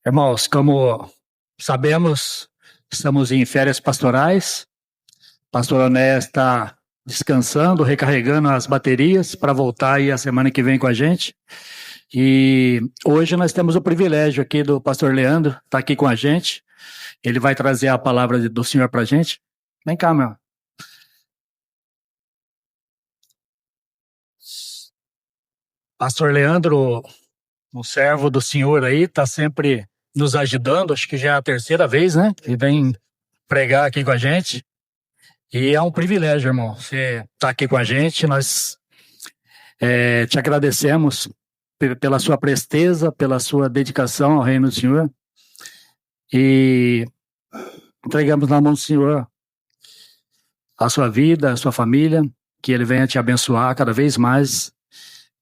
Irmãos, como sabemos, estamos em férias pastorais. Pastor Oné está descansando, recarregando as baterias para voltar aí a semana que vem com a gente. E hoje nós temos o privilégio aqui do pastor Leandro estar aqui com a gente. Ele vai trazer a palavra do Senhor para a gente. Vem cá, meu. Pastor Leandro, um servo do Senhor aí, está sempre nos ajudando, acho que já é a terceira vez, né? E vem pregar aqui com a gente. E é um privilégio, irmão, você estar aqui com a gente. Nós te agradecemos pela sua presteza, pela sua dedicação ao reino do Senhor. E entregamos na mão do Senhor a sua vida, a sua família, que Ele venha te abençoar cada vez mais,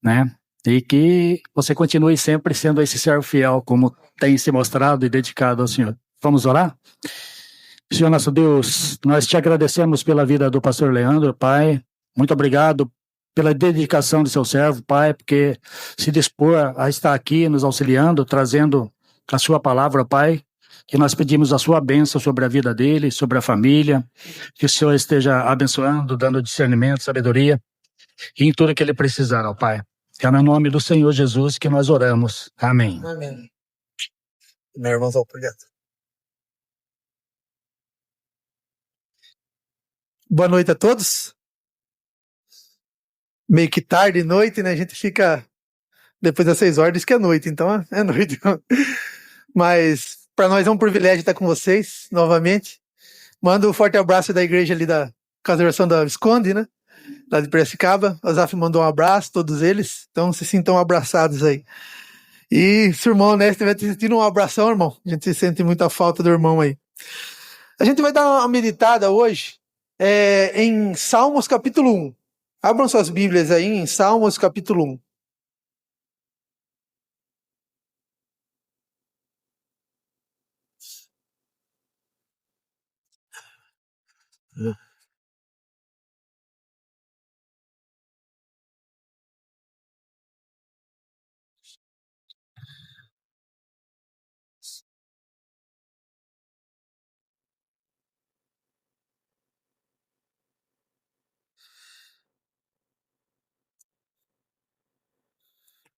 né? E que você continue sempre sendo esse servo fiel, como tem se mostrado e dedicado ao Senhor. Vamos orar? Senhor nosso Deus, nós te agradecemos pela vida do pastor Leandro, Pai. Muito obrigado pela dedicação de seu servo, Pai, porque se dispor a estar aqui nos auxiliando, trazendo a sua palavra, Pai, que nós pedimos a sua bênção sobre a vida dele, sobre a família, que o Senhor esteja abençoando, dando discernimento, sabedoria, e em tudo que ele precisar, ó Pai. É no nome do Senhor Jesus que nós oramos. Amém. Amém. Meu irmão, obrigado. Boa noite a todos. Meio que tarde, noite, né? A gente fica depois das 6 horas, diz que é noite, então é noite. Mas para nós é um privilégio estar com vocês novamente. Mando um forte abraço da igreja ali da Casa de Oração da Visconde, né? Lá de Piracicaba. O Azaf mandou um abraço, todos eles. Então se sintam abraçados aí. E se o irmão Né estiver sentindo um abração, irmão, a gente sente muita falta do irmão aí. A gente vai dar uma meditada hoje em Salmos capítulo 1. Abram suas Bíblias aí em Salmos capítulo 1.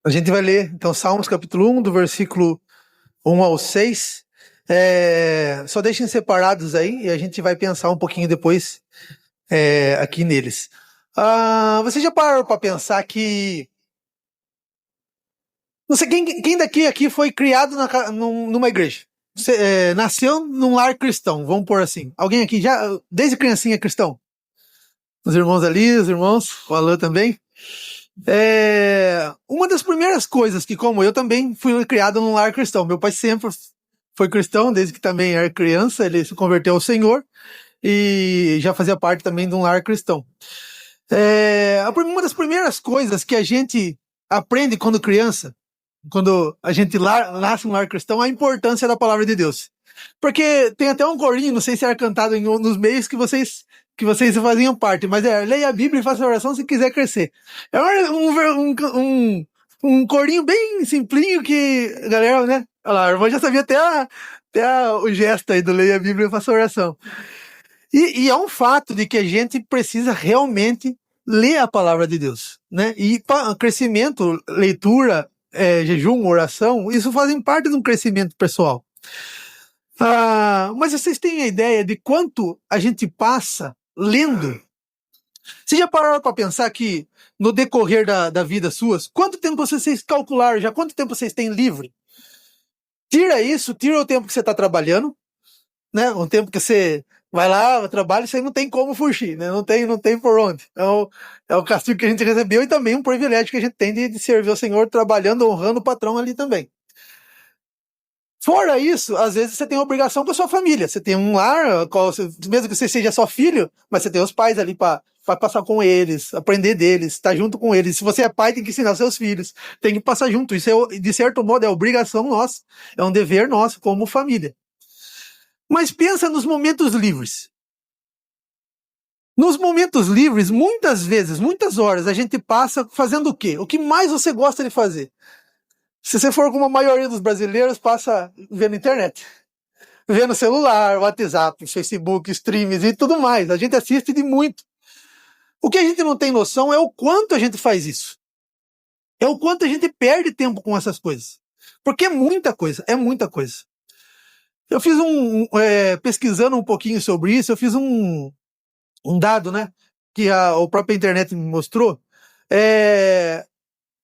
A gente vai ler, então, Salmos capítulo 1, do versículo 1 ao 6. Só deixem separados aí e a gente vai pensar um pouquinho depois aqui neles. Você já parou para pensar que... Não sei, quem daqui aqui foi criado numa igreja? Você, nasceu num lar cristão, vamos pôr assim. Alguém aqui já, desde criancinha, é cristão? Os irmãos ali, os irmãos, o Alan também. Uma das primeiras coisas que, como eu também fui criado num lar cristão, meu pai sempre foi cristão, desde que também era criança, ele se converteu ao Senhor e já fazia parte também de um lar cristão. Uma das primeiras coisas que a gente aprende quando criança, quando a gente nasce num lar cristão, é a importância da palavra de Deus. Porque tem até um corinho, não sei se era cantado nos meios que vocês faziam parte, mas leia a Bíblia e faça oração se quiser crescer. É um corinho bem simplinho que a galera, né? Olha lá, a irmã já sabia até o gesto aí do leia a Bíblia e faça oração. E é um fato de que a gente precisa realmente ler a palavra de Deus, né? E crescimento, leitura, jejum, oração, isso fazem parte de um crescimento pessoal. Mas vocês têm a ideia de quanto a gente passa lendo? Vocês já pararam para pensar que no decorrer da vida suas, quanto tempo vocês calcularam já? Quanto tempo vocês têm livre? Tira o tempo que você está trabalhando, né? Um tempo que você vai lá, trabalha, você não tem como fugir, né? Não tem por onde. É o castigo que a gente recebeu e também um privilégio que a gente tem de servir ao Senhor trabalhando, honrando o patrão ali também. Fora isso, às vezes você tem obrigação com a sua família. Você tem um lar, mesmo que você seja só filho, mas você tem os pais ali para passar com eles, aprender deles, estar junto com eles. Se você é pai, tem que ensinar seus filhos, tem que passar junto. Isso, de certo modo, é obrigação nossa, é um dever nosso como família. Mas pensa nos momentos livres. Nos momentos livres, muitas vezes, muitas horas, a gente passa fazendo o quê? O que mais você gosta de fazer? Se você for como a maioria dos brasileiros, passa vendo internet. Vendo celular, WhatsApp, Facebook, streams e tudo mais. A gente assiste de muito. O que a gente não tem noção é o quanto a gente faz isso. É o quanto a gente perde tempo com essas coisas. Porque é muita coisa, é muita coisa. Eu fiz pesquisando um pouquinho sobre isso, eu fiz um dado, né? Que a própria internet me mostrou.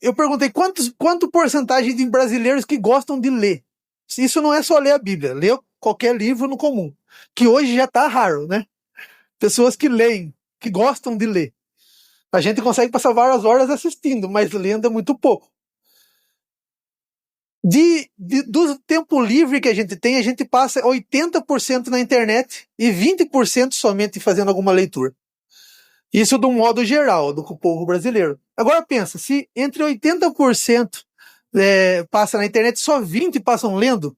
Eu perguntei quanto porcentagem de brasileiros que gostam de ler. Isso não é só ler a Bíblia, ler qualquer livro no comum. Que hoje já tá raro, né? Pessoas que leem, que gostam de ler. A gente consegue passar várias horas assistindo, mas lendo é muito pouco. Do tempo livre que a gente passa 80% na internet e 20% somente fazendo alguma leitura. Isso de um modo geral, do povo brasileiro. Agora pensa, se entre 80% passa na internet, só 20% passam lendo,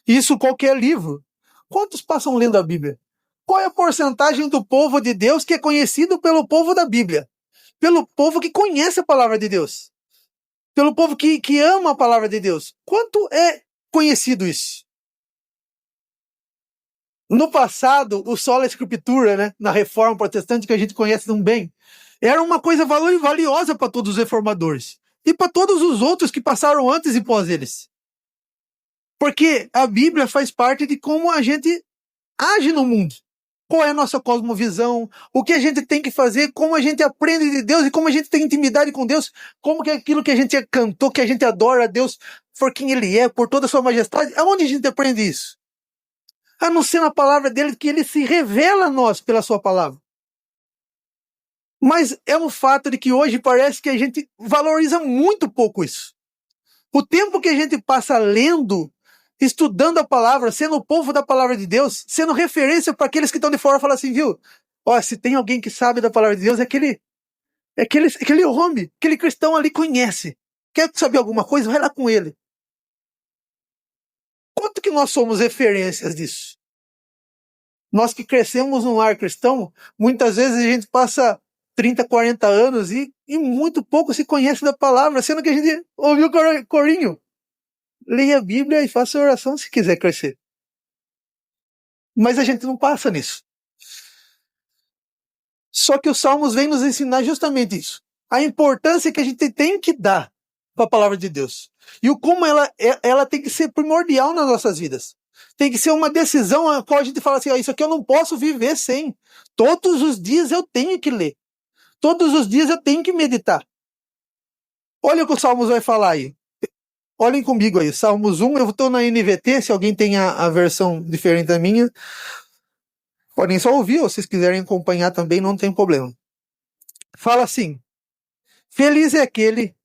isso qualquer livro, quantos passam lendo a Bíblia? Qual é a porcentagem do povo de Deus que é conhecido pelo povo da Bíblia? Pelo povo que conhece a palavra de Deus? Pelo povo que ama a palavra de Deus? Quanto é conhecido isso? No passado, o sola escritura, né, na reforma protestante que a gente conhece tão bem, era uma coisa valiosa para todos os reformadores e para todos os outros que passaram antes e pós eles. Porque a Bíblia faz parte de como a gente age no mundo. Qual é a nossa cosmovisão, o que a gente tem que fazer, como a gente aprende de Deus e como a gente tem intimidade com Deus, como que é aquilo que a gente cantou, que a gente adora a Deus por quem Ele é, por toda a sua majestade. Aonde a gente aprende isso? A não ser na palavra dele, que ele se revela a nós pela sua palavra. Mas é um fato de que hoje parece que a gente valoriza muito pouco isso. O tempo que a gente passa lendo, estudando a palavra, sendo o povo da palavra de Deus, sendo referência para aqueles que estão de fora, falar assim, viu? Ó, se tem alguém que sabe da palavra de Deus, é aquele homem, aquele cristão ali conhece. Quer saber alguma coisa? Vai lá com ele. Quanto que nós somos referências disso? Nós que crescemos num lar cristão, muitas vezes a gente passa 30, 40 anos e muito pouco se conhece da palavra, sendo que a gente ouviu o corinho. Leia a Bíblia e faça oração se quiser crescer. Mas a gente não passa nisso. Só que os Salmos vêm nos ensinar justamente isso. A importância que a gente tem que dar para a palavra de Deus. E o como ela tem que ser primordial nas nossas vidas. Tem que ser uma decisão a qual a gente fala assim, isso aqui eu não posso viver sem. Todos os dias eu tenho que ler. Todos os dias eu tenho que meditar. Olha o que o Salmos vai falar aí. Olhem comigo aí, Salmos 1, eu estou na NVT, se alguém tem a versão diferente da minha, podem só ouvir, ou se vocês quiserem acompanhar também, não tem problema. Fala assim, feliz é aquele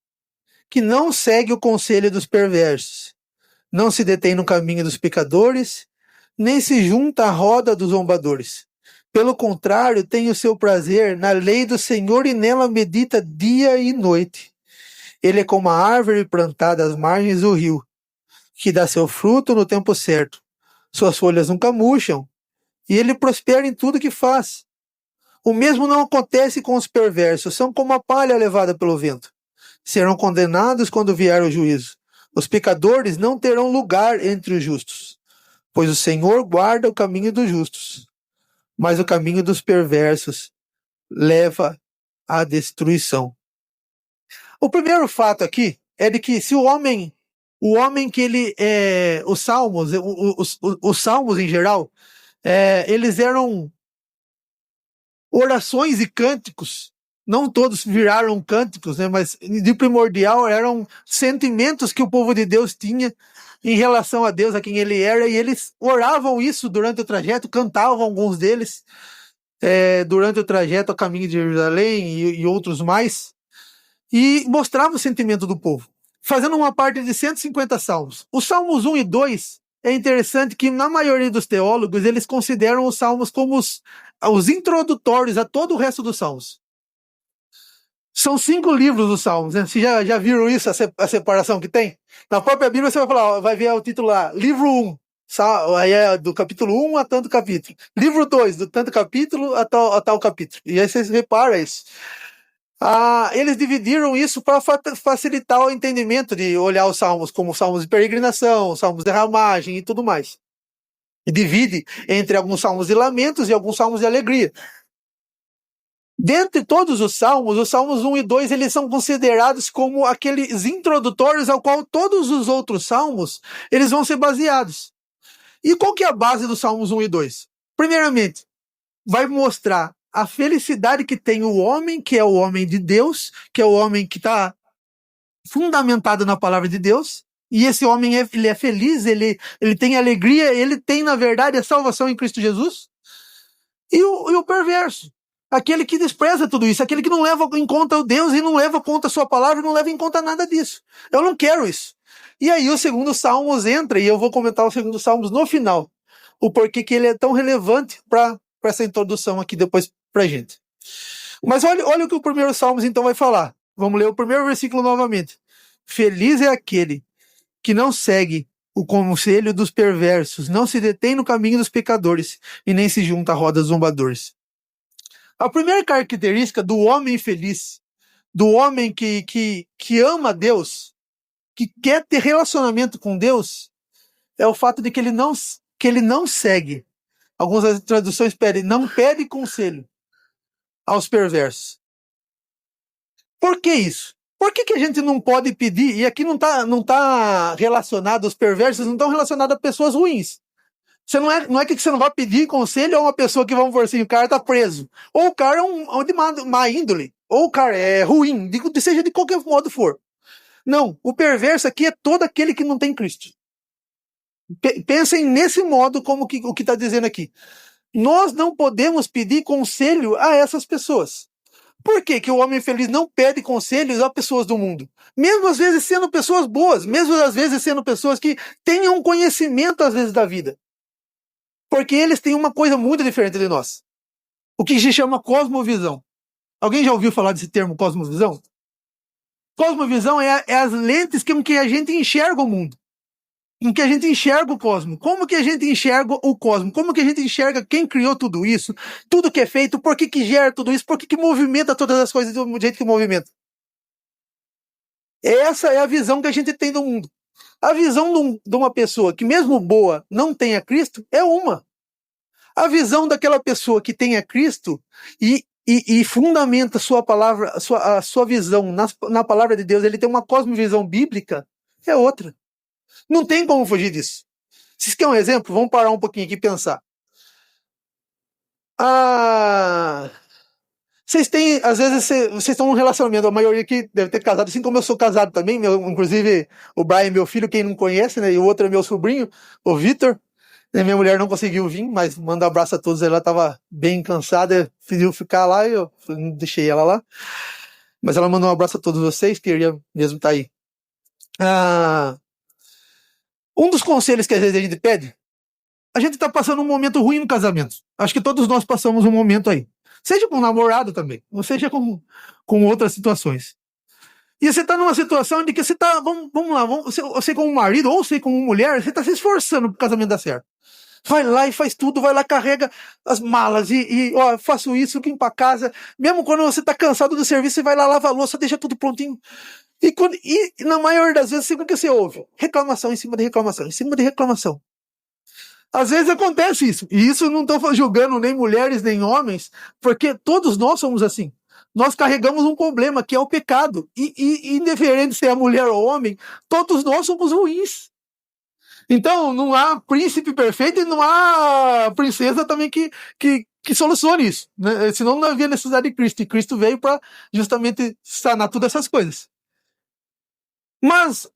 que não segue o conselho dos perversos, não se detém no caminho dos pecadores, nem se junta à roda dos zombadores. Pelo contrário, tem o seu prazer na lei do Senhor e nela medita dia e noite. Ele é como a árvore plantada às margens do rio, que dá seu fruto no tempo certo. Suas folhas nunca murcham, e ele prospera em tudo que faz. O mesmo não acontece com os perversos, são como a palha levada pelo vento. Serão condenados quando vier o juízo. Os pecadores não terão lugar entre os justos, pois o Senhor guarda o caminho dos justos, mas o caminho dos perversos leva à destruição. O primeiro fato aqui é de que se o homem que ele os salmos em geral, eles eram orações e cânticos. Não todos viraram cânticos, né? Mas de primordial eram sentimentos que o povo de Deus tinha em relação a Deus, a quem ele era, e eles oravam isso durante o trajeto, cantavam alguns deles durante o trajeto a caminho de Jerusalém e outros mais, e mostrava o sentimento do povo, fazendo uma parte de 150 salmos. Os salmos 1 e 2, é interessante que na maioria dos teólogos, eles consideram os salmos como os introdutórios a todo o resto dos salmos. São 5 livros dos salmos, né? Vocês já viram isso, a separação que tem? Na própria Bíblia você vai ver o título lá, livro 1, aí é do capítulo 1 a tanto capítulo. Livro 2, do tanto capítulo a tal capítulo. E aí vocês reparam isso. Eles dividiram isso para facilitar o entendimento de olhar os salmos como salmos de peregrinação, salmos de ramagem e tudo mais. E divide entre alguns salmos de lamentos e alguns salmos de alegria. Dentre todos os salmos 1 e 2, eles são considerados como aqueles introdutórios ao qual todos os outros salmos eles vão ser baseados. E qual que é a base dos salmos 1 e 2? Primeiramente, vai mostrar a felicidade que tem o homem, que é o homem de Deus, que é o homem que está fundamentado na palavra de Deus, e esse homem ele é feliz, ele tem alegria, ele tem, na verdade, a salvação em Cristo Jesus. E o perverso, aquele que despreza tudo isso, aquele que não leva em conta o Deus e não leva em conta a sua palavra, não leva em conta nada disso. Eu não quero isso. E aí o segundo Salmos entra, e eu vou comentar o segundo Salmos no final, o porquê que ele é tão relevante para essa introdução aqui depois pra gente. Mas olha o que o primeiro Salmos então vai falar. Vamos ler o primeiro versículo novamente. Feliz é aquele que não segue o conselho dos perversos, não se detém no caminho dos pecadores e nem se junta à roda dos zombadores. A primeira característica do homem feliz, do homem que ama Deus, que quer ter relacionamento com Deus, é o fato de que ele não segue. Algumas traduções pedem, não pede conselho aos perversos. Por que isso? Por que a gente não pode pedir? E aqui não tá relacionado, os perversos não estão relacionados a pessoas ruins. Você não é que você não vai pedir conselho a uma pessoa que, vamos por assim, o cara tá preso. Ou o cara é de má índole. Ou o cara é ruim, seja de qualquer modo for. Não, o perverso aqui é todo aquele que não tem Cristo. Pensem nesse modo como o que está dizendo aqui. Nós não podemos pedir conselho a essas pessoas. Por que o homem feliz não pede conselhos a pessoas do mundo? Mesmo às vezes sendo pessoas boas, mesmo às vezes sendo pessoas que tenham conhecimento às vezes da vida. Porque eles têm uma coisa muito diferente de nós. O que se chama cosmovisão. Alguém já ouviu falar desse termo cosmovisão? Cosmovisão é as lentes com que a gente enxerga o mundo. Em que a gente enxerga o cosmos. Como que a gente enxerga o cosmos? Como que a gente enxerga quem criou tudo isso? Tudo que é feito, por que gera tudo isso? Por que movimenta todas as coisas do jeito que movimenta? Essa é a visão que a gente tem do mundo. A visão de uma pessoa que, mesmo boa, não tenha Cristo, é uma. A visão daquela pessoa que tenha Cristo e fundamenta a sua palavra, a sua visão na palavra de Deus, ele tem uma cosmovisão bíblica, é outra. Não tem como fugir disso. Vocês querem um exemplo? Vamos parar um pouquinho aqui e pensar. Às vezes, vocês estão num relacionamento, a maioria aqui deve ter casado, assim como eu sou casado também, inclusive o Brian, meu filho, quem não conhece, né? E o outro é meu sobrinho, o Vitor. Minha mulher não conseguiu vir, mas manda um abraço a todos. Ela estava bem cansada, pediu ficar lá e eu deixei ela lá. Mas ela mandou um abraço a todos vocês, queria mesmo estar aí. Um dos conselhos que às vezes a gente pede, a gente está passando um momento ruim no casamento. Acho que todos nós passamos um momento aí. Seja com um namorado também, ou seja com outras situações. E você está numa situação de que você está, vamos lá, você como marido ou você como mulher, você está se esforçando para o casamento dar certo. Vai lá e faz tudo, vai lá, carrega as malas ó, faço isso, limpa a casa. Mesmo quando você está cansado do serviço, você vai lá, lava a louça, deixa tudo prontinho. E na maioria das vezes, o que você ouve? Reclamação em cima de reclamação, em cima de reclamação. Às vezes acontece isso. E isso não estou julgando nem mulheres, nem homens, porque todos nós somos assim. Nós carregamos um problema, que é o pecado. E indiferente se é mulher ou homem, todos nós somos ruins. Então, não há príncipe perfeito e não há princesa também que solucione isso. Né? Senão não havia necessidade de Cristo. E Cristo veio para justamente sanar todas essas coisas. Mas,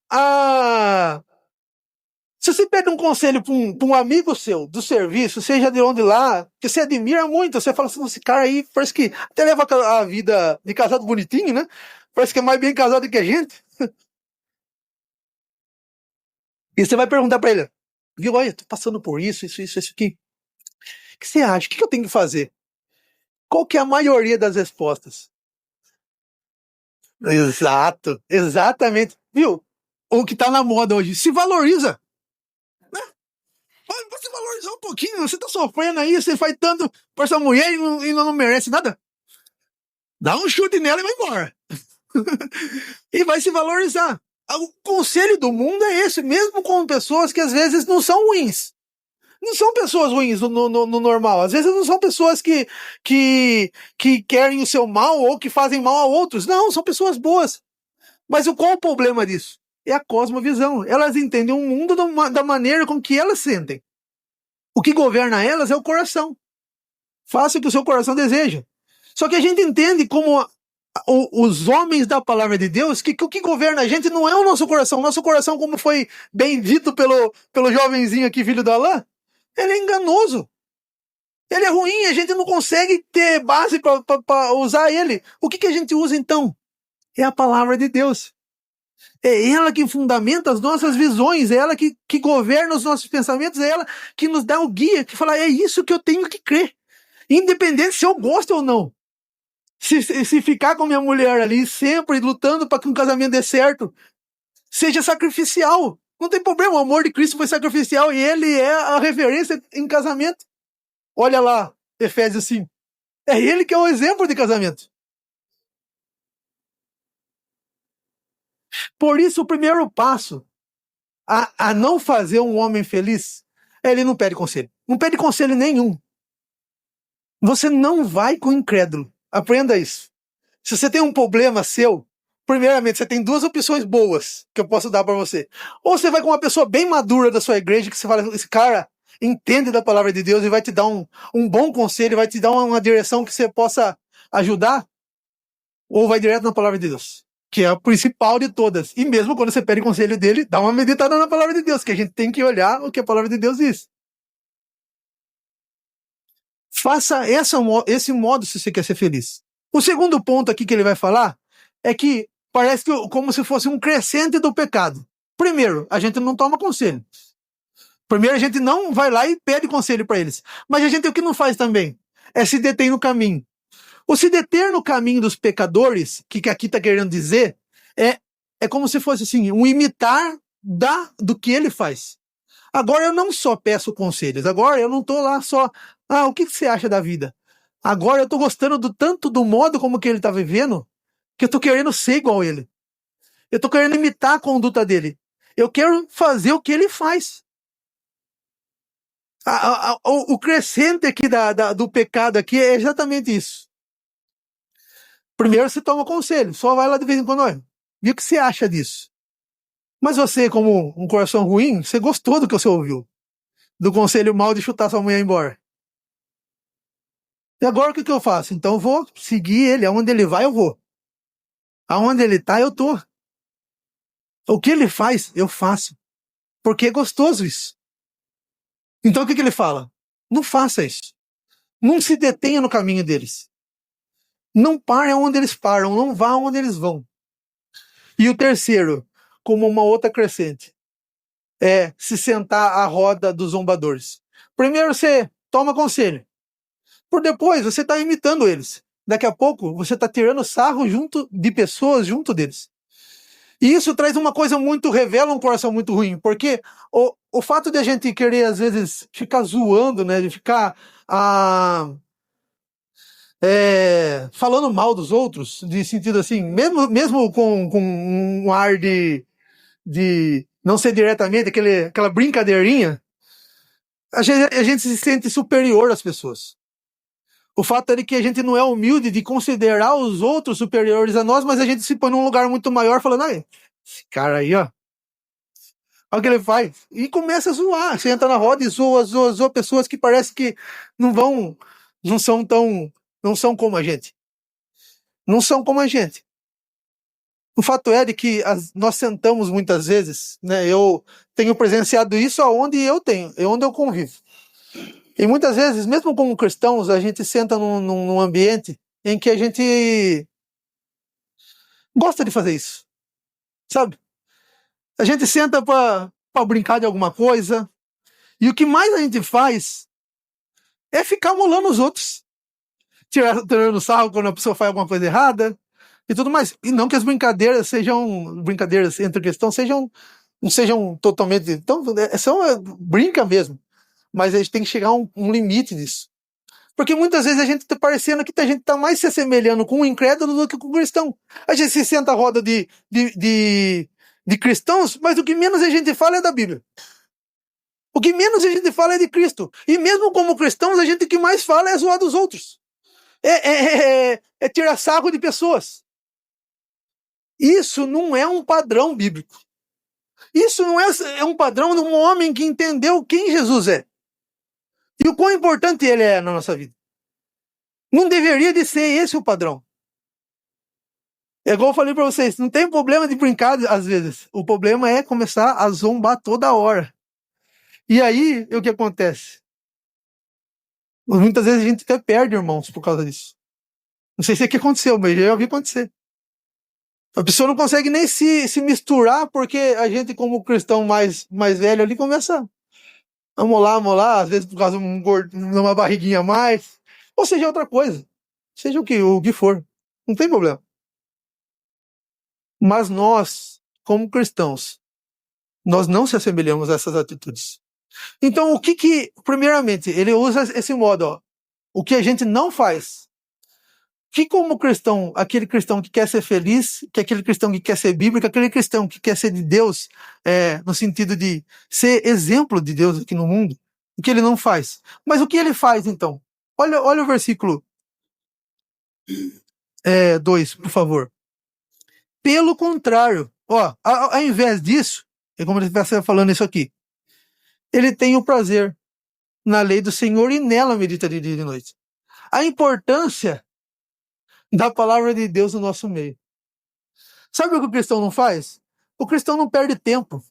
se você pede um conselho para um amigo seu, do serviço, seja de onde lá, que você admira muito, você fala assim, esse cara aí parece que até leva a vida de casado bonitinho, né? Parece que é mais bem casado que a gente. E você vai perguntar para ele, viu, olha, tô passando por isso aqui. O que você acha? O que eu tenho que fazer? Qual que é a maioria das respostas? Exato, exatamente. Viu? O que tá na moda hoje, se valoriza. Né? Você valorizar um pouquinho, você tá sofrendo aí, você faz tanto pra essa mulher e não merece nada. Dá um chute nela e vai embora. E vai se valorizar. O conselho do mundo é esse, mesmo com pessoas que às vezes não são ruins. Não são pessoas ruins no normal. Às vezes não são pessoas que querem o seu mal ou que fazem mal a outros. Não, são pessoas boas. Mas qual o problema disso? É a cosmovisão. Elas entendem o mundo da maneira com que elas sentem. O que governa elas é o coração. Faça o que o seu coração deseja. Só que a gente entende como os homens da palavra de Deus, que o que governa a gente não é o nosso coração. O nosso coração, como foi bem dito pelo jovenzinho aqui, filho do Alain, ele é enganoso. Ele é ruim, a gente não consegue ter base para usar ele. O que a gente usa então? É a palavra de Deus. É ela que fundamenta as nossas visões, é ela que governa os nossos pensamentos, é ela que nos dá o guia, que fala, é isso que eu tenho que crer. Independente se eu gosto ou não. Se ficar com minha mulher ali sempre lutando para que um casamento dê certo, seja sacrificial. Não tem problema, o amor de Cristo foi sacrificial e ele é a referência em casamento. Olha lá, Efésios 5. É ele que é o exemplo de casamento. Por isso, o primeiro passo a não fazer um homem feliz é ele não pede conselho. Não pede conselho nenhum. Você não vai com o incrédulo. Aprenda isso. Se você tem um problema seu, primeiramente, você tem duas opções boas que eu posso dar para você. Ou você vai com uma pessoa bem madura da sua igreja, que você fala, esse cara entende da palavra de Deus e vai te dar um bom conselho, vai te dar uma direção que você possa ajudar, ou vai direto na palavra de Deus, que é a principal de todas. E mesmo quando você pede conselho dele, dá uma meditada na palavra de Deus, que a gente tem que olhar o que a palavra de Deus diz. Faça esse modo se você quer ser feliz. O segundo ponto aqui que ele vai falar é que parece como se fosse um crescente do pecado. Primeiro, a gente não toma conselho. Primeiro, a gente não vai lá e pede conselho para eles. Mas a gente o que não faz também é se deter no caminho. O se deter no caminho dos pecadores, que aqui está querendo dizer, é como se fosse assim, um imitar do que ele faz. Agora eu não só peço conselhos, agora eu não estou lá só, o que você acha da vida? Agora eu estou gostando tanto do modo como que ele está vivendo, que eu estou querendo ser igual a ele. Eu estou querendo imitar a conduta dele. Eu quero fazer o que ele faz. O crescente aqui do pecado aqui é exatamente isso. Primeiro você toma conselho, só vai lá de vez em quando, olha, e o que você acha disso? Mas você, como um coração ruim, você gostou do que você ouviu. Do conselho mal de chutar sua mulher embora. E agora o que eu faço? Então eu vou seguir ele, aonde ele vai eu vou. Aonde ele tá eu tô. O que ele faz, eu faço. Porque é gostoso isso. Então o que ele fala? Não faça isso. Não se detenha no caminho deles. Não pare onde eles param, não vá onde eles vão. E o terceiro, como uma outra crescente, é se sentar à roda dos zombadores. Primeiro você toma conselho. Por depois você está imitando eles. Daqui a pouco você está tirando sarro junto de pessoas junto deles. E isso traz uma coisa revela um coração muito ruim, porque o fato de a gente querer, às vezes, ficar zoando, né, de ficar falando mal dos outros, de sentido assim, mesmo com um ar de não ser diretamente, aquela brincadeirinha, a gente se sente superior às pessoas. O fato é que a gente não é humilde de considerar os outros superiores a nós, mas a gente se põe num lugar muito maior falando, esse cara aí, ó. Olha o que ele faz. E começa a zoar. Você entra na roda e zoa pessoas que parece que não são como a gente. Não são como a gente. O fato é de que nós sentamos muitas vezes, né? Eu tenho presenciado isso onde eu convivo. E muitas vezes, mesmo como cristãos, a gente senta num ambiente em que a gente gosta de fazer isso, sabe? A gente senta para brincar de alguma coisa, e o que mais a gente faz é ficar molando os outros, tirando sarro quando a pessoa faz alguma coisa errada e tudo mais. E não que as brincadeiras entre cristãos não sejam totalmente... Então, brinca mesmo. Mas a gente tem que chegar a um limite disso. Porque muitas vezes a gente está parecendo que a gente está mais se assemelhando com o incrédulo do que com o cristão. A gente se senta à roda de cristãos, mas o que menos a gente fala é da Bíblia. O que menos a gente fala é de Cristo. E mesmo como cristãos, a gente o que mais fala é zoar dos outros. É tirar sarro de pessoas. Isso não é um padrão bíblico. Isso não é um padrão de um homem que entendeu quem Jesus é. E o quão importante ele é na nossa vida. Não deveria de ser esse o padrão. É igual eu falei para vocês, não tem problema de brincar às vezes. O problema é começar a zombar toda hora. E aí, o que acontece? Muitas vezes a gente até perde irmãos por causa disso. Não sei se é o que aconteceu, mas já ouvi acontecer. A pessoa não consegue nem se misturar, porque a gente, como cristão mais velho ali, começa a molar, às vezes por causa de uma barriguinha a mais, ou seja, outra coisa. Seja o que for. Não tem problema. Mas nós, como cristãos, nós não se assemelhamos a essas atitudes. Então, primeiramente, ele usa esse modo, ó, o que a gente não faz. Que como cristão, aquele cristão que quer ser feliz, que aquele cristão que quer ser bíblico, aquele cristão que quer ser de Deus, no sentido de ser exemplo de Deus aqui no mundo, o que ele não faz. Mas o que ele faz, então? Olha o versículo 2, por favor. Pelo contrário, ó, ao invés disso, é como ele estivesse falando isso aqui, ele tem o prazer na lei do Senhor e nela medita de dia e de noite. A importância da palavra de Deus no nosso meio. Sabe o que o cristão não faz? O cristão não perde tempo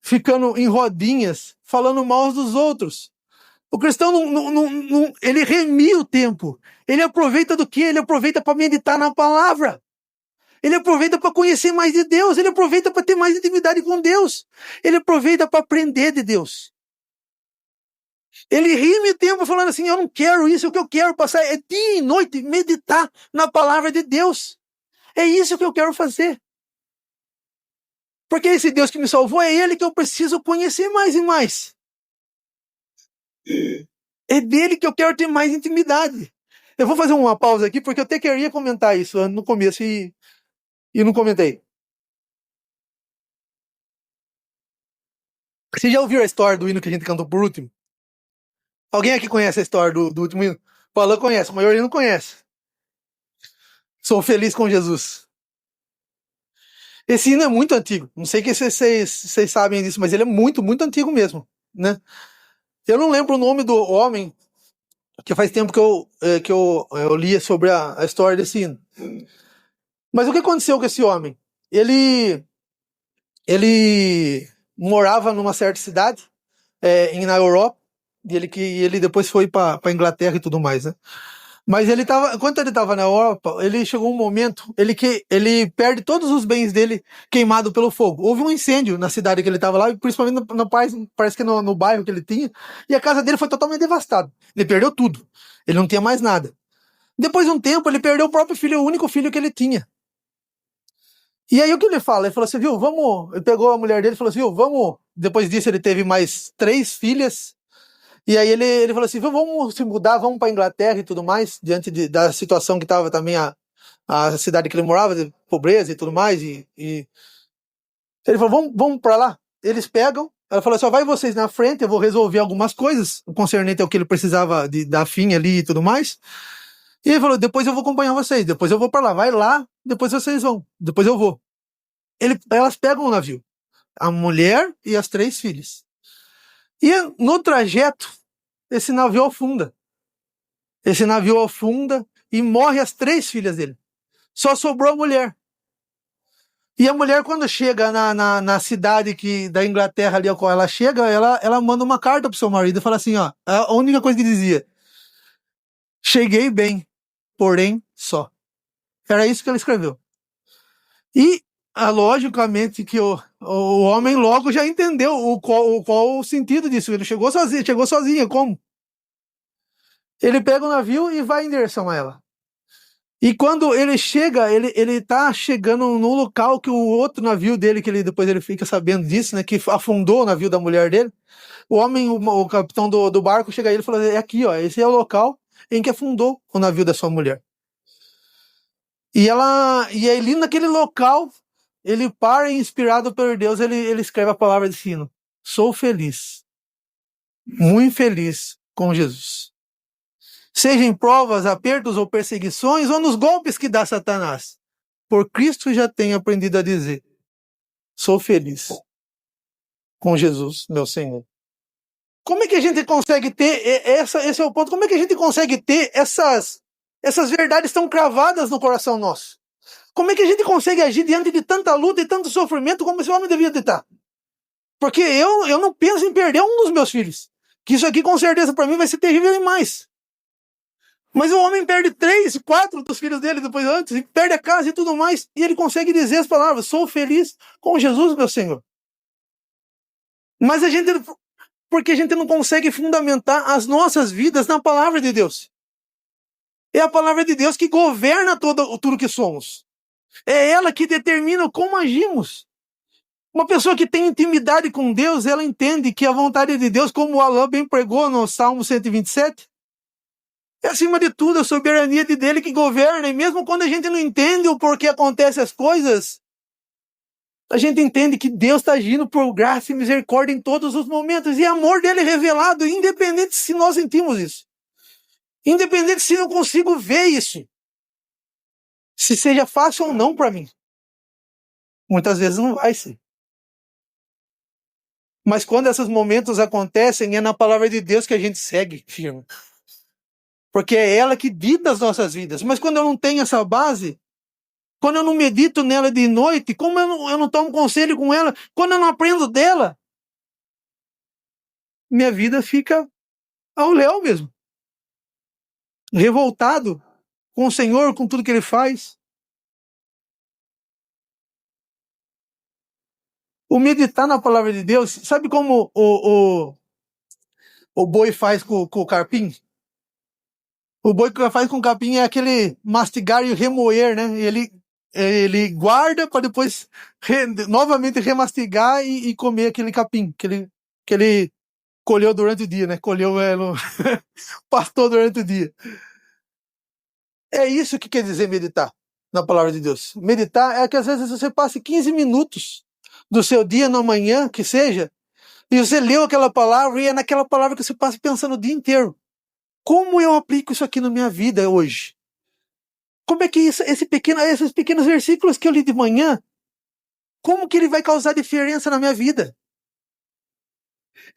ficando em rodinhas falando mal dos outros. O cristão ele remia o tempo. Ele aproveita do quê? Ele aproveita para meditar na palavra. Ele aproveita para conhecer mais de Deus. Ele aproveita para ter mais intimidade com Deus. Ele aproveita para aprender de Deus. Ele rime o tempo falando assim, eu não quero isso, o que eu quero passar é dia e noite meditar na palavra de Deus. É isso que eu quero fazer. Porque esse Deus que me salvou é Ele que eu preciso conhecer mais e mais. É dele que eu quero ter mais intimidade. Eu vou fazer uma pausa aqui, porque eu até queria comentar isso no começo e não comentei. Você já ouviu a história do hino que a gente cantou por último? Alguém aqui conhece a história do último hino? O Alan conhece, a maioria não conhece. Sou feliz com Jesus. Esse hino é muito antigo. Não sei se vocês sabem disso, mas ele é muito, muito antigo mesmo, né? Eu não lembro o nome do homem, que faz tempo que eu li sobre a história desse hino. Mas o que aconteceu com esse homem? Ele morava numa certa cidade na Europa, e ele depois foi para Inglaterra e tudo mais, né? Mas enquanto ele estava na Europa, ele chegou um momento, ele perde todos os bens dele queimado pelo fogo. Houve um incêndio na cidade que ele estava lá, principalmente parece que no bairro que ele tinha, e a casa dele foi totalmente devastada. Ele perdeu tudo. Ele não tinha mais nada. Depois de um tempo, ele perdeu o próprio filho, o único filho que ele tinha. E aí o que ele fala? Ele falou assim, viu, vamos... Ele pegou a mulher dele e falou assim, viu, vamos... Depois disso ele teve mais 3 filhas. E aí ele falou assim, vamos se mudar, vamos para Inglaterra e tudo mais, diante da situação que estava também a cidade que ele morava, de pobreza e tudo mais. E ele falou, vamos para lá. Eles pegam, ela falou assim, vai vocês na frente, eu vou resolver algumas coisas, concernente ao que ele precisava dar fim ali e tudo mais. E ele falou, depois eu vou acompanhar vocês, depois eu vou para lá, vai lá, depois vocês vão, depois eu vou. Elas pegam o navio, a mulher e as 3 filhas. E no trajeto, esse navio afunda. Esse navio afunda e morre as 3 filhas dele. Só sobrou a mulher. E a mulher, quando chega na cidade da Inglaterra ali ao qual ela chega, ela manda uma carta pro seu marido e fala assim, ó, a única coisa que dizia, cheguei bem, porém só. Era isso que ela escreveu. E, logicamente, que o homem logo já entendeu qual o sentido disso. Ele chegou sozinho, como? Ele pega o navio e vai em direção a ela. E quando ele chega, ele tá chegando no local que o outro navio dele, depois ele fica sabendo disso, né, que afundou o navio da mulher dele. O capitão do barco chega aí e fala, é aqui, ó, esse é o local em que afundou o navio da sua mulher. E ali naquele local, ele para, inspirado por Deus, ele escreve a palavra de sino. Sou feliz, muito feliz com Jesus. Seja em provas, apertos ou perseguições, ou nos golpes que dá Satanás. Por Cristo já tenho aprendido a dizer, sou feliz com Jesus, meu Senhor. Como é que a gente consegue ter, esse é o ponto, como é que a gente consegue ter essas verdades tão cravadas no coração nosso? Como é que a gente consegue agir diante de tanta luta e tanto sofrimento como esse homem devia estar? Porque eu não penso em perder um dos meus filhos. Que isso aqui com certeza para mim vai ser terrível demais. Mas o homem perde 3, 4 dos filhos dele depois antes, e perde a casa e tudo mais, e ele consegue dizer as palavras, sou feliz com Jesus, meu Senhor. Mas porque a gente não consegue fundamentar as nossas vidas na palavra de Deus. É a palavra de Deus que governa tudo que somos. É ela que determina como agimos. Uma pessoa que tem intimidade com Deus, ela entende que a vontade de Deus, como o Alain bem pregou no Salmo 127, é acima de tudo a soberania dele que governa. E mesmo quando a gente não entende o porquê acontecem as coisas, a gente entende que Deus está agindo por graça e misericórdia em todos os momentos. E amor dele é revelado, independente se nós sentimos isso. Independente se eu consigo ver isso. Se seja fácil ou não para mim. Muitas vezes não vai ser. Mas quando esses momentos acontecem, é na palavra de Deus que a gente segue firme. Porque é ela que dita as nossas vidas. Mas quando eu não tenho essa base, quando eu não medito nela de noite, como eu não tomo conselho com ela, quando eu não aprendo dela, minha vida fica ao léu mesmo. Revoltado com o Senhor, com tudo que Ele faz. O meditar na palavra de Deus, sabe como o boi faz com o capim? O boi que faz com o capim é aquele mastigar e remoer, né? Ele guarda para depois novamente remastigar e comer aquele capim que ele colheu durante o dia, né? Colheu, pastou durante o dia. É isso que quer dizer meditar na palavra de Deus. Meditar é que às vezes você passe 15 minutos do seu dia na manhã, que seja, e você leu aquela palavra e é naquela palavra que você passa pensando o dia inteiro. Como eu aplico isso aqui na minha vida hoje? Como é que esses pequenos versículos que eu li de manhã, como que ele vai causar diferença na minha vida?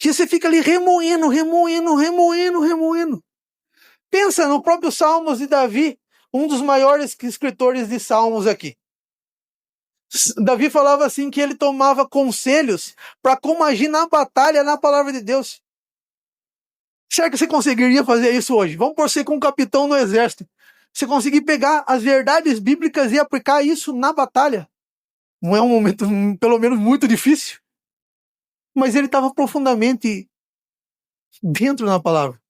E você fica ali remoendo. Pensa no próprio Salmos de Davi, um dos maiores escritores de Salmos aqui. Davi falava assim que ele tomava conselhos para como agir na batalha na palavra de Deus. Será que você conseguiria fazer isso hoje? Vamos por ser com um capitão no exército. Você conseguir pegar as verdades bíblicas e aplicar isso na batalha. Não é um momento, pelo menos, muito difícil. Mas ele estava profundamente dentro da palavra.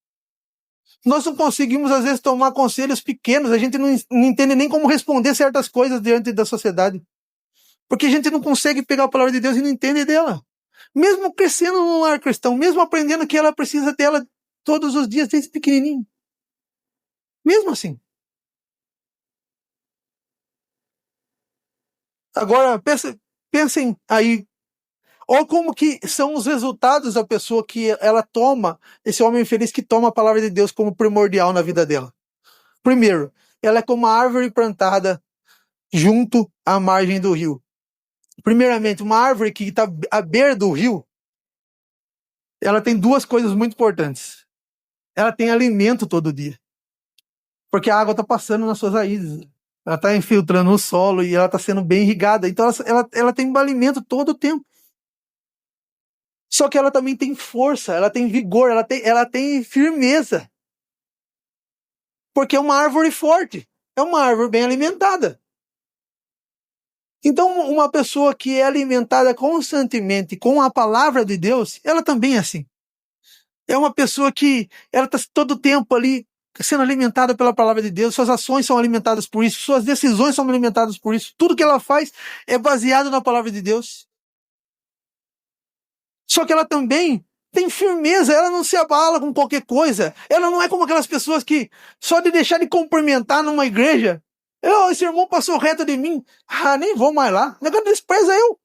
Nós não conseguimos, às vezes, tomar conselhos pequenos. A gente não entende nem como responder certas coisas diante da sociedade. Porque a gente não consegue pegar a palavra de Deus e não entende dela. Mesmo crescendo no lar cristão, mesmo aprendendo que ela precisa dela todos os dias, desde pequenininho. Mesmo assim. Agora, pensem aí, olha como que são os resultados da pessoa que ela toma, esse homem infeliz que toma a palavra de Deus como primordial na vida dela. Primeiro, ela é como uma árvore plantada junto à margem do rio. Primeiramente, uma árvore que está à beira do rio, ela tem duas coisas muito importantes. Ela tem alimento todo dia. Porque a água está passando nas suas raízes. Ela está infiltrando o solo e ela está sendo bem irrigada. Então ela tem alimento todo o tempo. Só que ela também tem força, ela tem vigor, ela tem firmeza. Porque é uma árvore forte. É uma árvore bem alimentada. Então, uma pessoa que é alimentada constantemente com a palavra de Deus, ela também é assim. É uma pessoa que ela está todo o tempo ali sendo alimentada pela palavra de Deus, suas ações são alimentadas por isso, suas decisões são alimentadas por isso, tudo que ela faz é baseado na palavra de Deus. Só que ela também tem firmeza, ela não se abala com qualquer coisa. Ela não é como aquelas pessoas que só de deixar de cumprimentar numa igreja, esse irmão passou reto de mim, nem vou mais lá. O negócio despreza eu.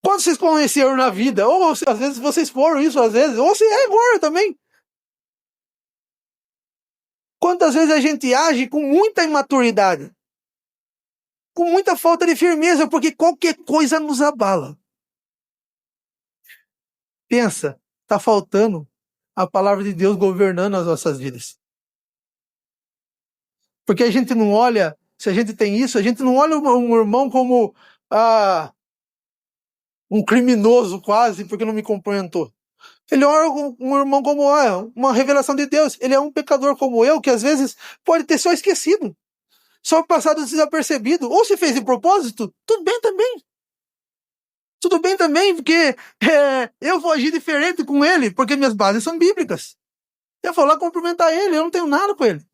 Quando vocês conheceram na vida, ou às vezes vocês foram isso, às vezes, ou se é agora também. Quantas vezes a gente age com muita imaturidade, com muita falta de firmeza, porque qualquer coisa nos abala. Pensa, está faltando a palavra de Deus governando as nossas vidas. Porque a gente não olha, se a gente tem isso, a gente não olha um irmão como um criminoso quase, porque não me cumprimentou. Ele olha um irmão como uma revelação de Deus. Ele é um pecador como eu, que às vezes pode ter só esquecido, só passado desapercebido, ou se fez de propósito, tudo bem também. Tudo bem também, porque eu vou agir diferente com ele, porque minhas bases são bíblicas. Eu vou lá cumprimentar ele, eu não tenho nada com ele.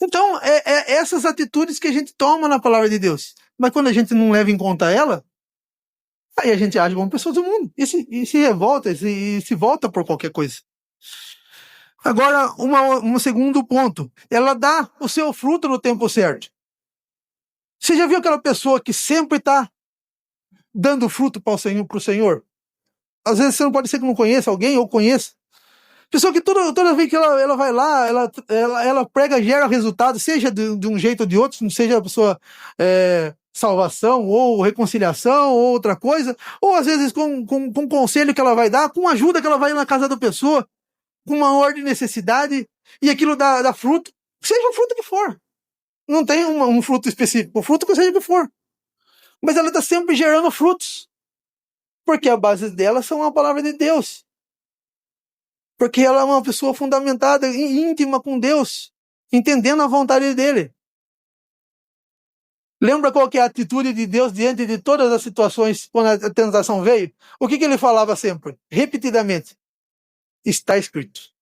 Então, essas atitudes que a gente toma na palavra de Deus. Mas quando a gente não leva em conta ela, aí a gente age como pessoas do mundo. E se revolta, e se volta por qualquer coisa. Agora, um segundo ponto. Ela dá o seu fruto no tempo certo. Você já viu aquela pessoa que sempre está dando fruto para o Senhor? Às vezes você não pode ser que não conheça alguém ou conheça. Pessoa que toda vez que ela vai lá, ela prega, gera resultado, seja de um jeito ou de outro, não seja a pessoa salvação ou reconciliação ou outra coisa, ou às vezes com um conselho que ela vai dar, com ajuda que ela vai na casa da pessoa, com uma ordem de necessidade, e aquilo dá fruto, seja o fruto que for. Não tem um fruto específico, o fruto que seja que for. Mas ela está sempre gerando frutos, porque a base dela são a palavra de Deus. Porque ela é uma pessoa fundamentada e íntima com Deus, entendendo a vontade dele. Lembra qual que é a atitude de Deus diante de todas as situações quando a tentação veio? O que ele falava sempre? Repetidamente. Está escrito.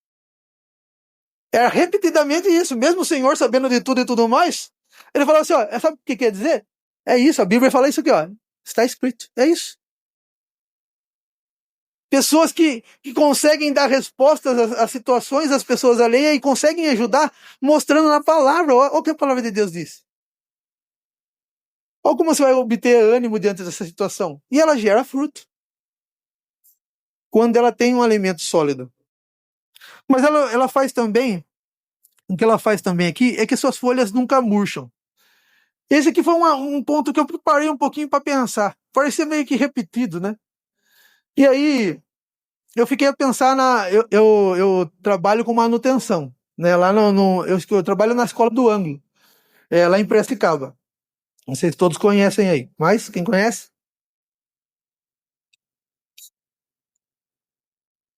Era repetidamente isso. Mesmo o Senhor sabendo de tudo e tudo mais, ele falava assim, sabe o que quer dizer? É isso, a Bíblia fala isso aqui, está escrito. É isso. Pessoas que conseguem dar respostas às situações das pessoas alheias e conseguem ajudar mostrando na palavra. Olha o que a palavra de Deus diz. Olha como você vai obter ânimo diante dessa situação. E ela gera fruto. Quando ela tem um alimento sólido. Mas ela faz também, o que ela faz também aqui é que suas folhas nunca murcham. Esse aqui foi um ponto que eu preparei um pouquinho para pensar. Parecia meio que repetido, né? E aí, eu fiquei a pensar eu trabalho com manutenção, né? Lá eu trabalho na escola do Ângulo, lá em Piracicaba. Não sei se todos conhecem aí, mas quem conhece?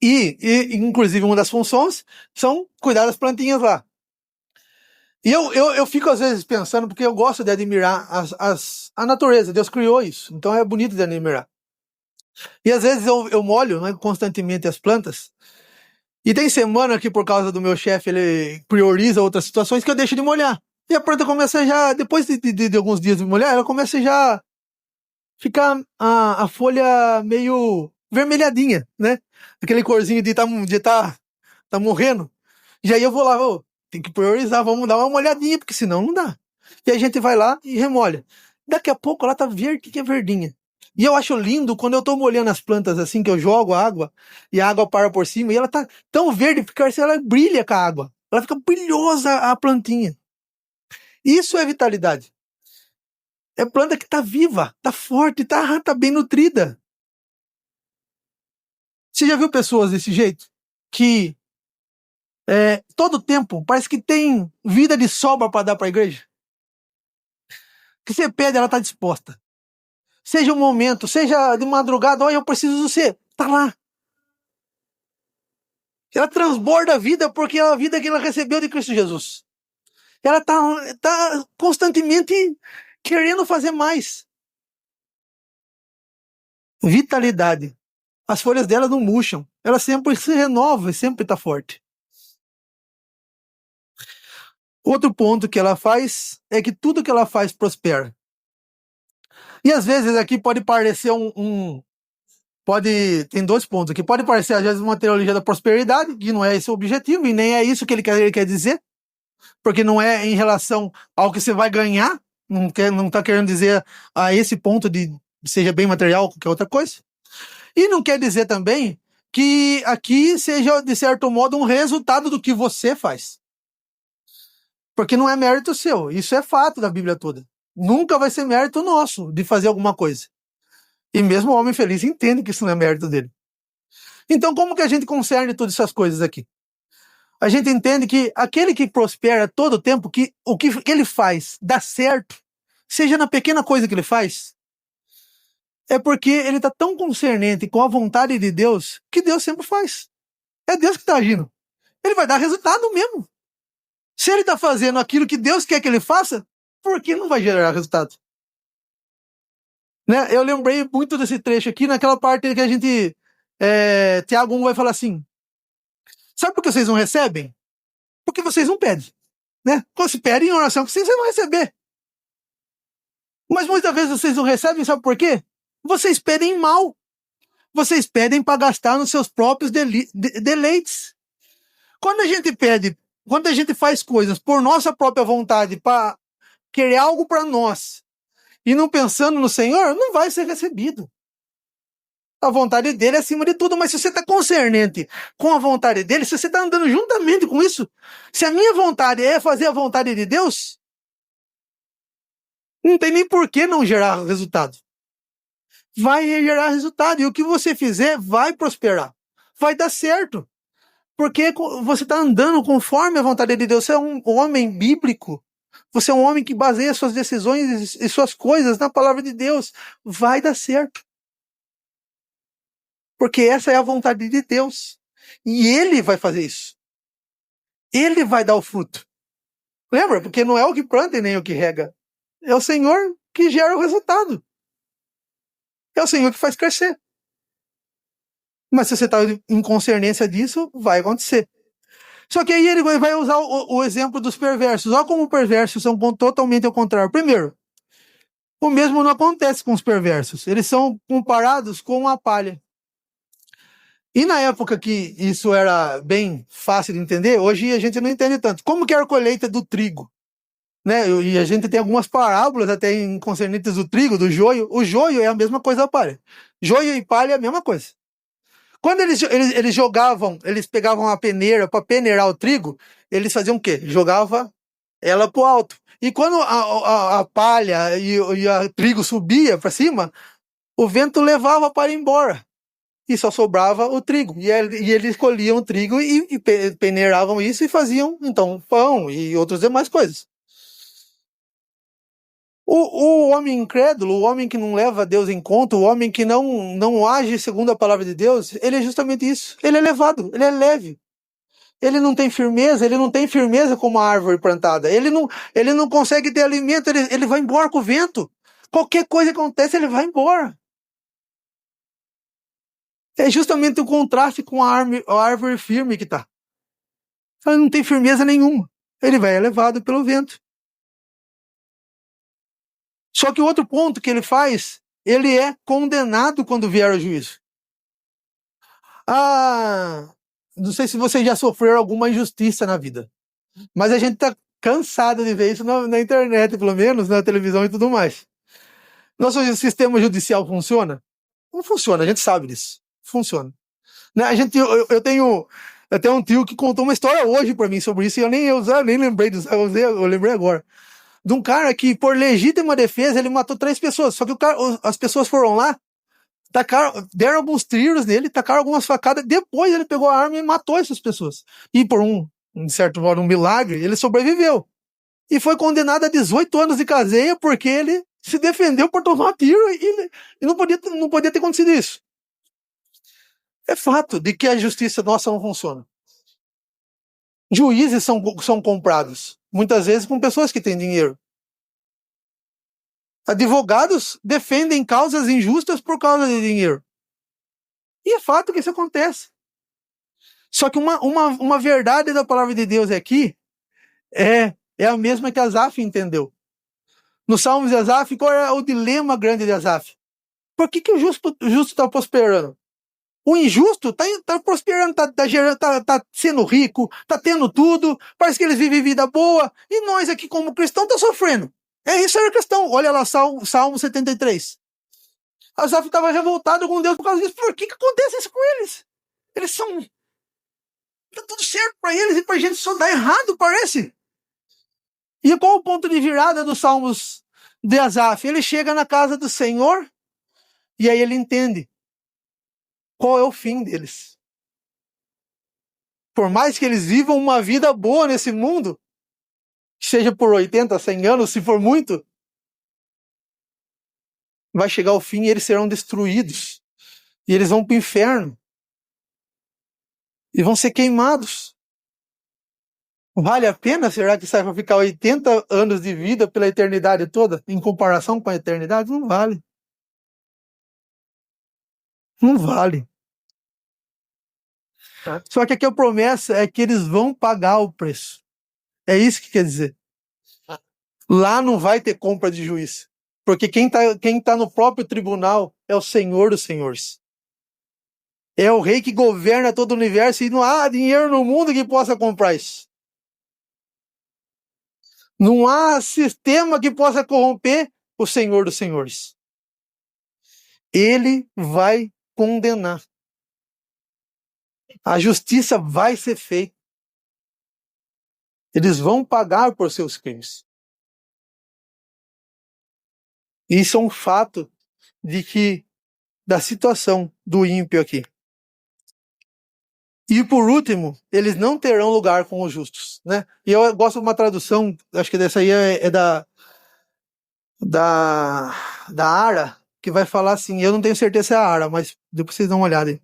Inclusive, uma das funções são cuidar das plantinhas lá. E eu fico às vezes pensando, porque eu gosto de admirar a natureza, Deus criou isso, então é bonito de admirar. E às vezes eu molho, né, constantemente as plantas, e tem semana que por causa do meu chefe ele prioriza outras situações que eu deixo de molhar. E a planta começa já, depois de alguns dias de molhar, ela começa já a ficar a folha meio vermelhadinha, né? Aquele corzinho de tá morrendo. E aí eu vou lá, tem que priorizar, vamos dar uma molhadinha, porque senão não dá. E aí a gente vai lá e remolha. Daqui a pouco ela tá verde, que é verdinha. E eu acho lindo quando eu tô molhando as plantas assim, que eu jogo a água, e a água para por cima, e ela tá tão verde, porque ela brilha com a água. Ela fica brilhosa a plantinha. Isso é vitalidade. É planta que tá viva, tá forte, tá bem nutrida. Você já viu pessoas desse jeito? Que todo tempo parece que tem vida de sobra para dar para a igreja? Que você pede, ela tá disposta. Seja um momento, seja de madrugada, olha, eu preciso de você. Tá lá. Ela transborda a vida porque é a vida que ela recebeu de Cristo Jesus. Ela tá constantemente querendo fazer mais. Vitalidade. As folhas dela não murcham. Ela sempre se renova e sempre está forte. Outro ponto que ela faz é que tudo que ela faz prospera. E às vezes aqui pode parecer tem dois pontos aqui. Pode parecer, às vezes, uma teologia da prosperidade, que não é esse o objetivo, e nem é isso que ele quer dizer, porque não é em relação ao que você vai ganhar, não está querendo dizer a esse ponto de seja bem material ou qualquer outra coisa. E não quer dizer também que aqui seja, de certo modo, um resultado do que você faz. Porque não é mérito seu, isso é fato da Bíblia toda. Nunca vai ser mérito nosso de fazer alguma coisa. E mesmo o homem feliz entende que isso não é mérito dele. Então, como que a gente concerne todas essas coisas aqui? A gente entende que aquele que prospera todo o tempo, que o que ele faz dá certo, seja na pequena coisa que ele faz, é porque ele está tão concernente com a vontade de Deus, que Deus sempre faz. É Deus que está agindo. Ele vai dar resultado mesmo. Se ele está fazendo aquilo que Deus quer que ele faça, por que não vai gerar resultado? Né? Eu lembrei muito desse trecho aqui, naquela parte que a gente... Tiago 1 vai falar assim, sabe por que vocês não recebem? Porque vocês não pedem. Né? Quando se pedem em oração, vocês vão receber. Mas muitas vezes vocês não recebem, sabe por quê? Vocês pedem mal. Vocês pedem para gastar nos seus próprios deleites. Quando a gente pede, quando a gente faz coisas por nossa própria vontade, para querer algo para nós, e não pensando no Senhor, não vai ser recebido. A vontade dele é acima de tudo, mas se você está concernente com a vontade dele, se você está andando juntamente com isso, se a minha vontade é fazer a vontade de Deus, não tem nem por que não gerar resultado. Vai gerar resultado, e o que você fizer vai prosperar, vai dar certo, porque você está andando conforme a vontade de Deus. Você é um homem bíblico, você é um homem que baseia suas decisões e suas coisas na palavra de Deus, vai dar certo. Porque essa é a vontade de Deus. E Ele vai fazer isso. Ele vai dar o fruto. Lembra? Porque não é o que planta e nem o que rega. É o Senhor que gera o resultado. É o Senhor que faz crescer. Mas se você está em concernência disso, vai acontecer. Só que aí ele vai usar o exemplo dos perversos. Olha como perversos são totalmente ao contrário. Primeiro, o mesmo não acontece com os perversos. Eles são comparados com a palha. E na época que isso era bem fácil de entender, hoje a gente não entende tanto. Como que era a colheita do trigo? Né? E a gente tem algumas parábolas até em concernentes do trigo, do joio. O joio é a mesma coisa da palha. Joio e palha é a mesma coisa. Quando eles jogavam, eles pegavam a peneira para peneirar o trigo, eles faziam o quê? Jogava ela pro alto. E quando a palha e o trigo subia para cima, o vento levava para embora. E só sobrava o trigo. E eles colhiam o trigo e peneiravam isso e faziam, então, pão e outras demais coisas. O homem incrédulo, o homem que não leva Deus em conta, o homem que não age segundo a palavra de Deus, ele é justamente isso. Ele é levado, ele é leve. Ele não tem firmeza como a árvore plantada. Ele não consegue ter alimento, ele vai embora com o vento. Qualquer coisa que acontece, ele vai embora. É justamente o contraste com a árvore firme que está. Ele não tem firmeza nenhuma. Ele vai levado pelo vento. Só que o outro ponto que ele faz, ele é condenado quando vier o juízo. Não sei se vocês já sofreram alguma injustiça na vida, mas a gente está cansado de ver isso na internet, pelo menos, na televisão e tudo mais. Nosso sistema judicial funciona? Não funciona, a gente sabe disso. Funciona. Né? Eu tenho até um tio que contou uma história hoje para mim sobre isso, e eu nem lembrei disso, eu lembrei agora. De um cara que, por legítima defesa, ele matou 3 pessoas. Só que as pessoas foram lá, deram alguns tiros nele, tacaram algumas facadas. Depois ele pegou a arma e matou essas pessoas. E por um certo modo, um milagre, ele sobreviveu. E foi condenado a 18 anos de cadeia porque ele se defendeu por tomar tiro e não podia ter acontecido isso. É fato de que a justiça nossa não funciona. Juízes são comprados, muitas vezes com pessoas que têm dinheiro. Advogados defendem causas injustas por causa de dinheiro. E é fato que isso acontece. Só que uma verdade da palavra de Deus aqui é a mesma que Asaf entendeu. No Salmos de Asaf, qual é o dilema grande de Asaf? Por que o justo está prosperando? O injusto tá prosperando, tá sendo rico, tá tendo tudo, parece que eles vivem vida boa, e nós aqui como cristãos tá sofrendo. É isso aí a questão. Olha lá, Salmo 73. Asaf estava revoltado com Deus por causa disso. Por que acontece isso com eles? Eles são... Tá tudo certo para eles e pra gente só dá errado, parece. E qual o ponto de virada dos Salmos de Asaf? Ele chega na casa do Senhor e aí ele entende qual é o fim deles. Por mais que eles vivam uma vida boa nesse mundo, seja por 80, 100 anos, se for muito, vai chegar o fim e eles serão destruídos. E eles vão para o inferno. E vão ser queimados. Vale a pena? Será que sai para ficar 80 anos de vida pela eternidade toda? Em comparação com a eternidade? Não vale. Não vale. Só que aqui a promessa é que eles vão pagar o preço. É isso que quer dizer. Lá não vai ter compra de juiz. Porque quem tá no próprio tribunal é o Senhor dos Senhores. É o rei que governa todo o universo e não há dinheiro no mundo que possa comprar isso. Não há sistema que possa corromper o Senhor dos Senhores. Ele vai condenar. A justiça vai ser feita. Eles vão pagar por seus crimes. Isso é um fato da situação do ímpio aqui. E por último, eles não terão lugar com os justos, né? E eu gosto de uma tradução, acho que dessa aí é da Ara, que vai falar assim, eu não tenho certeza se é a Ara, mas depois vocês dão uma olhada aí.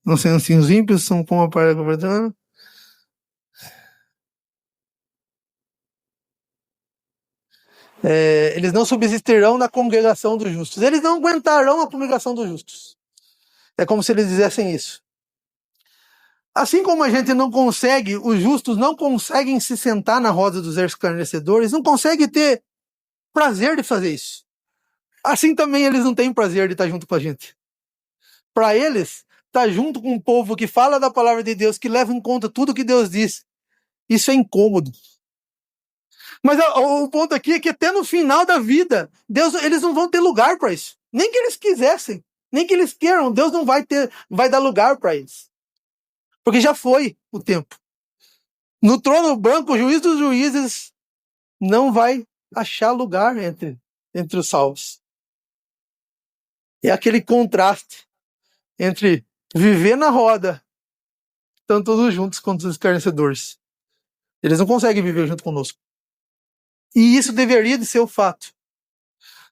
Não sei assim, os ímpios são como a parte governando. Eles não subsistirão na congregação dos justos. Eles não aguentarão a congregação dos justos. É como se eles dissessem isso. Assim como a gente não consegue, os justos não conseguem se sentar na roda dos escarnecedores, não conseguem ter prazer de fazer isso. Assim também eles não têm prazer de estar junto com a gente. Para eles, estar junto com um povo que fala da palavra de Deus, que leva em conta tudo que Deus diz, isso é incômodo. Mas o ponto aqui é que até no final da vida, eles não vão ter lugar para isso. Nem que eles quisessem, nem que eles queiram, Deus não vai dar lugar para eles. Porque já foi o tempo. No trono branco, o juiz dos juízes não vai achar lugar entre os salvos. É aquele contraste entre viver na roda, tanto todos juntos quanto os escarnecedores. Eles não conseguem viver junto conosco. E isso deveria de ser o fato.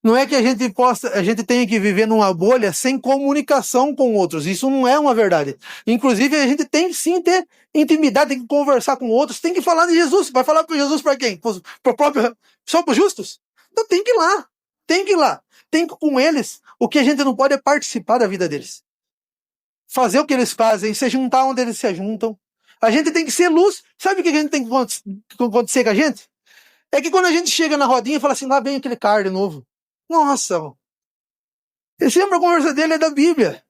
Não é que a gente tenha que viver numa bolha sem comunicação com outros. Isso não é uma verdade. Inclusive, a gente tem sim que ter intimidade, tem que conversar com outros, tem que falar de Jesus. Vai falar para Jesus para quem? Só para os justos? Então tem que ir lá. Tem que ir lá. Tem que ir com eles. O que a gente não pode é participar da vida deles. Fazer o que eles fazem, se juntar onde eles se juntam. A gente tem que ser luz. Sabe o que a gente tem que acontecer com a gente? É que quando a gente chega na rodinha e fala assim, lá vem aquele cara de novo. Nossa, sempre a conversa dele é da Bíblia.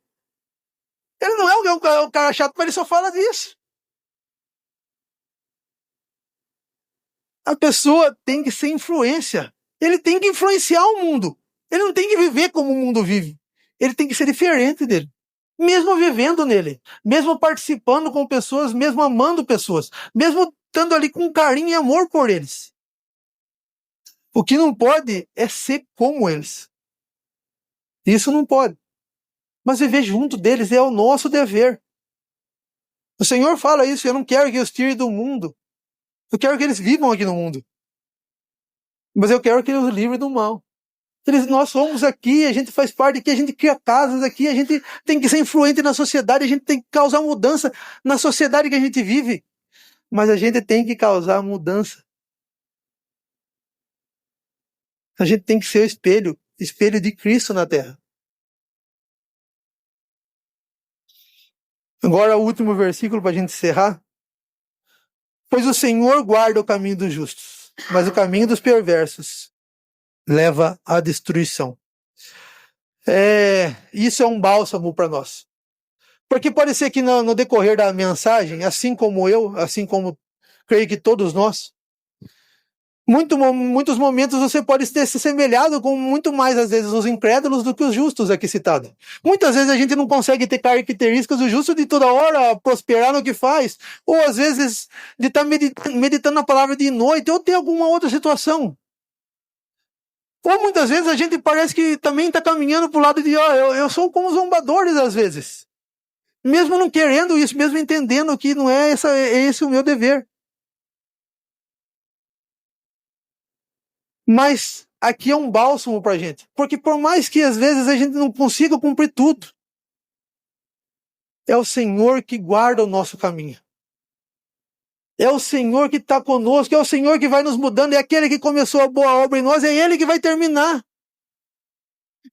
Ele não é um cara chato, mas ele só fala disso. A pessoa tem que ser influência. Ele tem que influenciar o mundo. Ele não tem que viver como o mundo vive. Ele tem que ser diferente dele. Mesmo vivendo nele. Mesmo participando com pessoas, mesmo amando pessoas. Mesmo estando ali com carinho e amor por eles. O que não pode é ser como eles. Isso não pode. Mas viver junto deles é o nosso dever. O Senhor fala isso, eu não quero que os tire do mundo. Eu quero que eles vivam aqui no mundo. Mas eu quero que eles os livre do mal. Nós somos aqui, a gente faz parte aqui, a gente cria casas aqui, a gente tem que ser influente na sociedade, a gente tem que causar mudança na sociedade que a gente vive. Mas a gente tem que causar mudança. A gente tem que ser o espelho de Cristo na Terra. Agora o último versículo para a gente encerrar. Pois o Senhor guarda o caminho dos justos, mas o caminho dos perversos leva à destruição. Isso é um bálsamo para nós. Porque pode ser que no decorrer da mensagem, assim como eu, assim como creio que todos nós, muitos momentos você pode ter se semelhado com muito mais, às vezes, os incrédulos do que os justos aqui citados. Muitas vezes a gente não consegue ter características do justo de toda hora prosperar no que faz, ou às vezes de estar meditando a palavra de noite, ou ter alguma outra situação. Ou muitas vezes a gente parece que também está caminhando para o lado de, eu sou como zombadores às vezes. Mesmo não querendo isso, mesmo entendendo que não é esse o meu dever. Mas aqui é um bálsamo para a gente. Porque por mais que às vezes a gente não consiga cumprir tudo, é o Senhor que guarda o nosso caminho. É o Senhor que está conosco, é o Senhor que vai nos mudando, é aquele que começou a boa obra em nós, é Ele que vai terminar.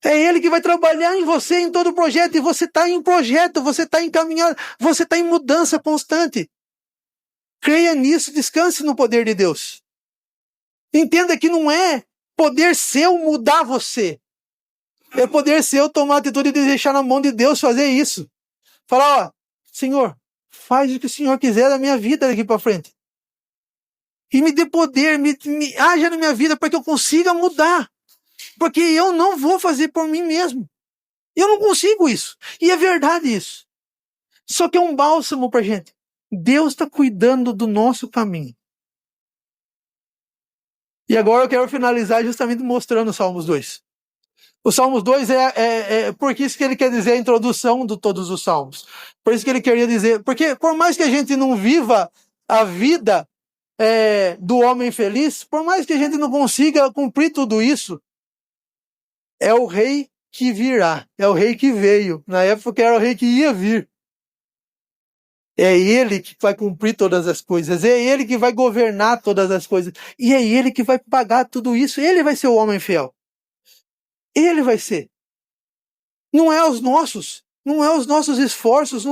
É Ele que vai trabalhar em você, em todo o projeto, e você está em projeto, você está encaminhado, você está em mudança constante. Creia nisso, descanse no poder de Deus. Entenda que não é poder seu mudar você. É poder seu tomar a atitude de deixar na mão de Deus fazer isso. Falar, Senhor, faz o que o Senhor quiser da minha vida daqui para frente. E me dê poder, me haja na minha vida para que eu consiga mudar. Porque eu não vou fazer por mim mesmo. Eu não consigo isso. E é verdade isso. Só que é um bálsamo para a gente. Deus está cuidando do nosso caminho. E agora eu quero finalizar justamente mostrando o Salmos 2. O Salmos 2 porque isso que ele quer dizer a introdução de todos os Salmos. Por isso que ele queria dizer, porque por mais que a gente não viva a vida do homem feliz, por mais que a gente não consiga cumprir tudo isso, é o rei que virá, é o rei que veio. Na época era o rei que ia vir. É ele que vai cumprir todas as coisas, é ele que vai governar todas as coisas, e é ele que vai pagar tudo isso, ele vai ser o homem fiel. Ele vai ser. Não é os nossos esforços,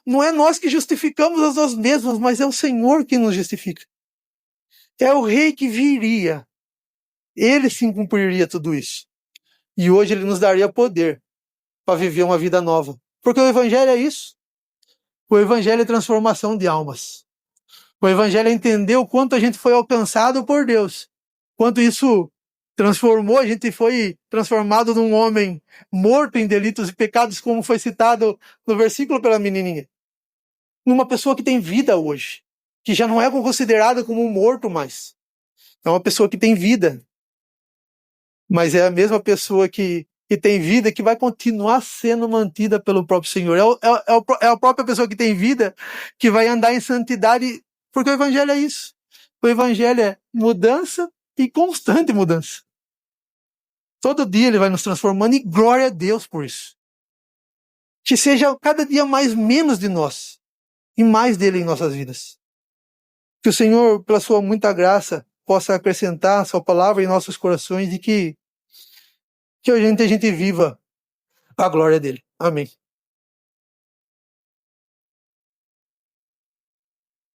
não é nós que justificamos a nós mesmos, mas é o Senhor que nos justifica. É o rei que viria. Ele sim cumpriria tudo isso. E hoje ele nos daria poder para viver uma vida nova. Porque o Evangelho é isso. O Evangelho é transformação de almas. O Evangelho é entender o quanto a gente foi alcançado por Deus. Quanto isso transformou, a gente foi transformado num homem morto em delitos e pecados, como foi citado no versículo pela menininha. Numa pessoa que tem vida hoje. Que já não é considerada como um morto mais. É uma pessoa que tem vida. Mas é a mesma pessoa que tem vida, que vai continuar sendo mantida pelo próprio Senhor. É a própria pessoa que tem vida que vai andar em santidade, porque o Evangelho é isso. O Evangelho é mudança e constante mudança. Todo dia ele vai nos transformando, e glória a Deus por isso. Que seja cada dia menos de nós e mais dele em nossas vidas. Que o Senhor, pela sua muita graça, possa acrescentar a sua palavra em nossos corações e que a gente viva a glória dele. Amém.